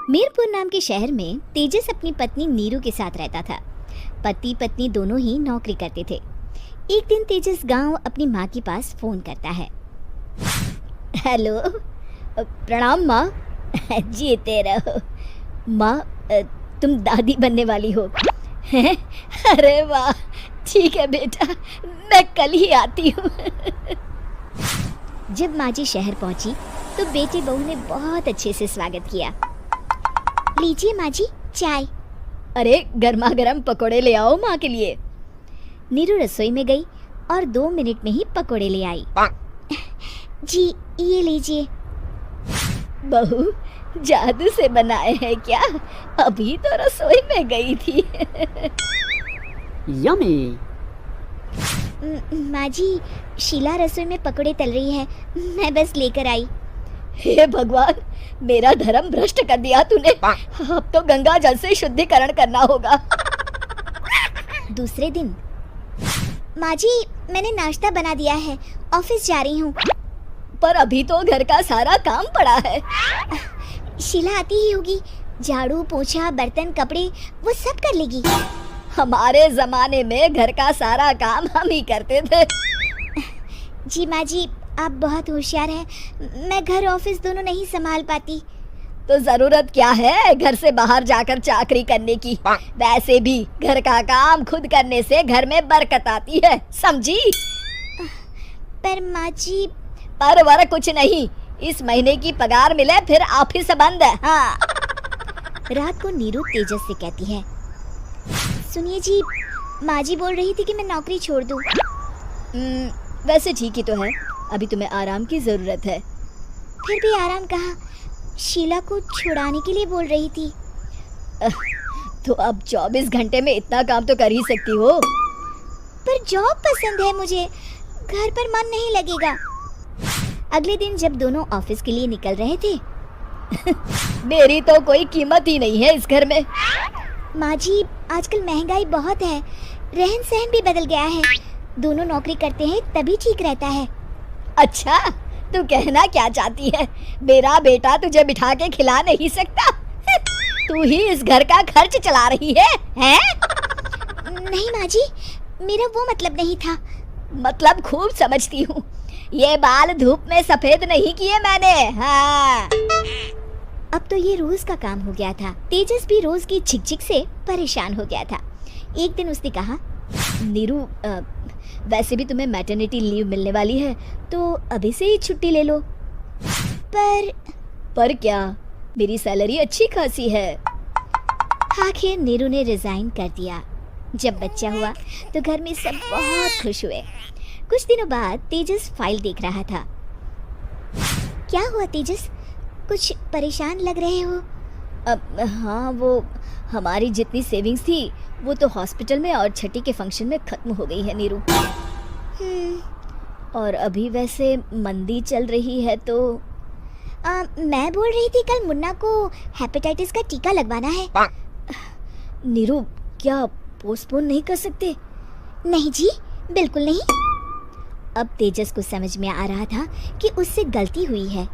मीरपुर नाम के शहर में तेजस अपनी पत्नी नीरू के साथ रहता था। पति पत्नी दोनों ही नौकरी करते थे। एक दिन तेजस गांव अपनी माँ के पास फोन करता है। हेलो, प्रणाम माँ। जीते रहो माँ, तुम दादी बनने वाली हो। अरे वाह, ठीक है बेटा, मैं कल ही आती हूँ। जब माँ जी शहर पहुंची तो बेटी बहू ने बहुत अच्छे से स्वागत किया। लीजिए माँ जी चाय। अरे गर्मा गर्म पकोड़े ले आओ माँ के लिए। नीरू रसोई में गई और 2 मिनट में ही पकोड़े ले आई। जी ये लीजिए। बहू जादू से बनाए हैं क्या? अभी तो रसोई में गई थी। यम्मी। माँ जी, शीला रसोई में पकोड़े तल रही है, मैं बस लेकर आई। हे भगवान, मेरा धर्म भ्रष्ट कर दिया तूने। अब तो गंगा जल से शुद्धिकरण करना होगा। दूसरे दिन, माँ जी मैंने नाश्ता बना दिया है, ऑफिस जा रही हूँ। पर अभी तो घर का सारा काम पड़ा है। शीला आती ही होगी, झाड़ू पोछा बर्तन कपड़े वो सब कर लेगी। हमारे जमाने में घर का सारा काम हम ही करते थे। जी माँ जी, आप बहुत होशियार हैं, मैं घर ऑफिस दोनों नहीं संभाल पाती। तो जरूरत क्या है घर से बाहर जाकर चाकरी करने की? वैसे भी घर का काम खुद करने से घर में बरकत आती है, समझी? पर माँ जी। पर वर कुछ नहीं, इस महीने की पगार मिले फिर ऑफिस बंद है। हाँ। रात को नीरू तेजस से कहती है, सुनिए जी, माँ जी बोल रही थी कि मैं नौकरी छोड़ दूं। वैसे ठीक ही तो है, अभी तुम्हें आराम की जरूरत है। फिर भी आराम कहाँ, शीला को छुड़ाने के लिए बोल रही थी। तो अब 24 घंटे में इतना काम तो कर ही सकती हो। पर जॉब पसंद है मुझे, घर पर मन नहीं लगेगा। अगले दिन जब दोनों ऑफिस के लिए निकल रहे थे, मेरी तो कोई कीमत ही नहीं है इस घर में। माँ जी, आजकल महंगाई बहुत है, रहन सहन भी बदल गया है, दोनों नौकरी करते हैं तभी ठीक रहता है। अच्छा, तू कहना क्या चाहती है? मेरा बेटा तुझे बिठा के खिला नहीं सकता? तू ही इस घर का खर्च चला रही है, हैं? नहीं माँ जी, मेरा वो मतलब नहीं था। मतलब खूब समझती हूँ, ये बाल धूप में सफेद नहीं किए मैंने। हाँ। अब तो ये रोज का काम हो गया था। तेजस भी रोज की झिकझिक से परेशान हो गया था। एक दिन उसने कहा, नीरू, वैसे भी तुम्हें मैटरनिटी लीव मिलने वाली है, तो अभी से ही छुट्टी ले लो। पर क्या, मेरी सैलरी अच्छी खासी है। आखिर नीरू ने रिजाइन कर दिया। जब बच्चा हुआ तो घर में सब बहुत खुश हुए। कुछ दिनों बाद तेजस फाइल देख रहा था। क्या हुआ तेजस, कुछ परेशान लग रहे हो? हाँ, वो हमारी जितनी सेविंग्स थी वो तो हॉस्पिटल में और छठी के फंक्शन में खत्म हो गई है नीरू। और अभी वैसे मंदी चल रही है तो मैं बोल रही थी कल मुन्ना को हेपेटाइटिस का टीका लगवाना है। नीरू, क्या पोस्टपोन नहीं कर सकते? नहीं जी, बिल्कुल नहीं। अब तेजस को समझ में आ रहा था कि उससे गलती हुई है।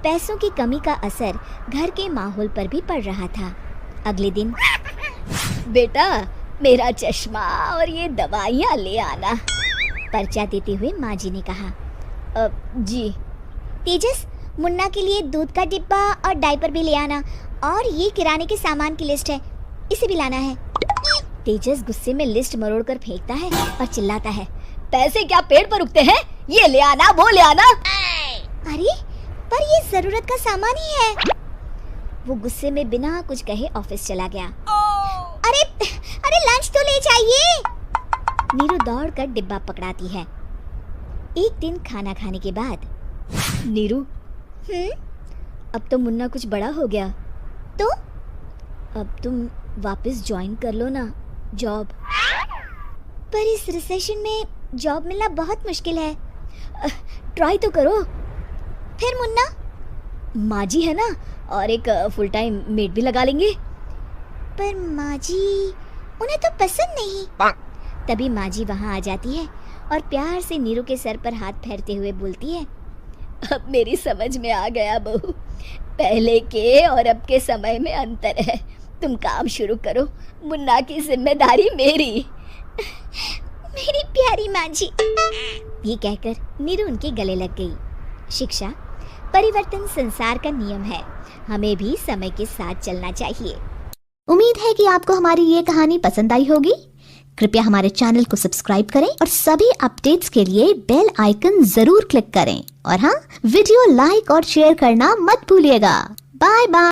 पैसों की कमी का असर घर के माहौल पर भी पड़ रहा था। अगले दिन, बेटा मेरा चश्मा और ये दवाइयाँ ले आना, पर्चा देते हुए माँ जी ने कहा। जी। तेजस, मुन्ना के लिए दूध का डिब्बा और डायपर भी ले आना, और ये किराने के सामान की लिस्ट है, इसे भी लाना है। तेजस गुस्से में लिस्ट मरोड़कर फेंकता है और चिल्लाता है, पैसे क्या पेड़ पर उगते हैं? ये ले आना, वो ले आना। अरे पर ये जरूरत का सामान ही है। वो गुस्से में बिना कुछ कहे ऑफिस चला गया। अरे अरे लंच तो ले जाइए। नीरू दौड़कर डिब्बा पकड़ाती है। एक दिन खाना खाने के बाद, नीरू, अब तो मुन्ना कुछ बड़ा हो गया, तो अब तुम वापस ज्वाइन कर लो ना जॉब। पर इस रिसेशन में जॉब मिलना बहुत मुश्किल है। ट्राई तो करो। फिर मुन्ना? माँ जी है ना, और एक फुल टाइम मेड भी लगा लेंगे। पर माँ जी, उन्हें तो पसंद नहीं। तभी माँ जी वहाँ आ जाती है और प्यार से नीरू के सर पर हाथ फेरते हुए बोलती है, अब मेरी समझ में आ गया बहू, पहले के और अब के समय में अंतर है। तुम काम शुरू करो, मुन्ना की जिम्मेदारी मेरी। मेरी प्यारी माँ जी। ये कहकर नीरू उनके गले लग गई। शिक्षा, परिवर्तन संसार का नियम है, हमें भी समय के साथ चलना चाहिए। उम्मीद है कि आपको हमारी ये कहानी पसंद आई होगी। कृपया हमारे चैनल को सब्सक्राइब करें और सभी अपडेट्स के लिए बेल आइकन जरूर क्लिक करें। और हाँ, वीडियो लाइक और शेयर करना मत भूलिएगा। Bye bye.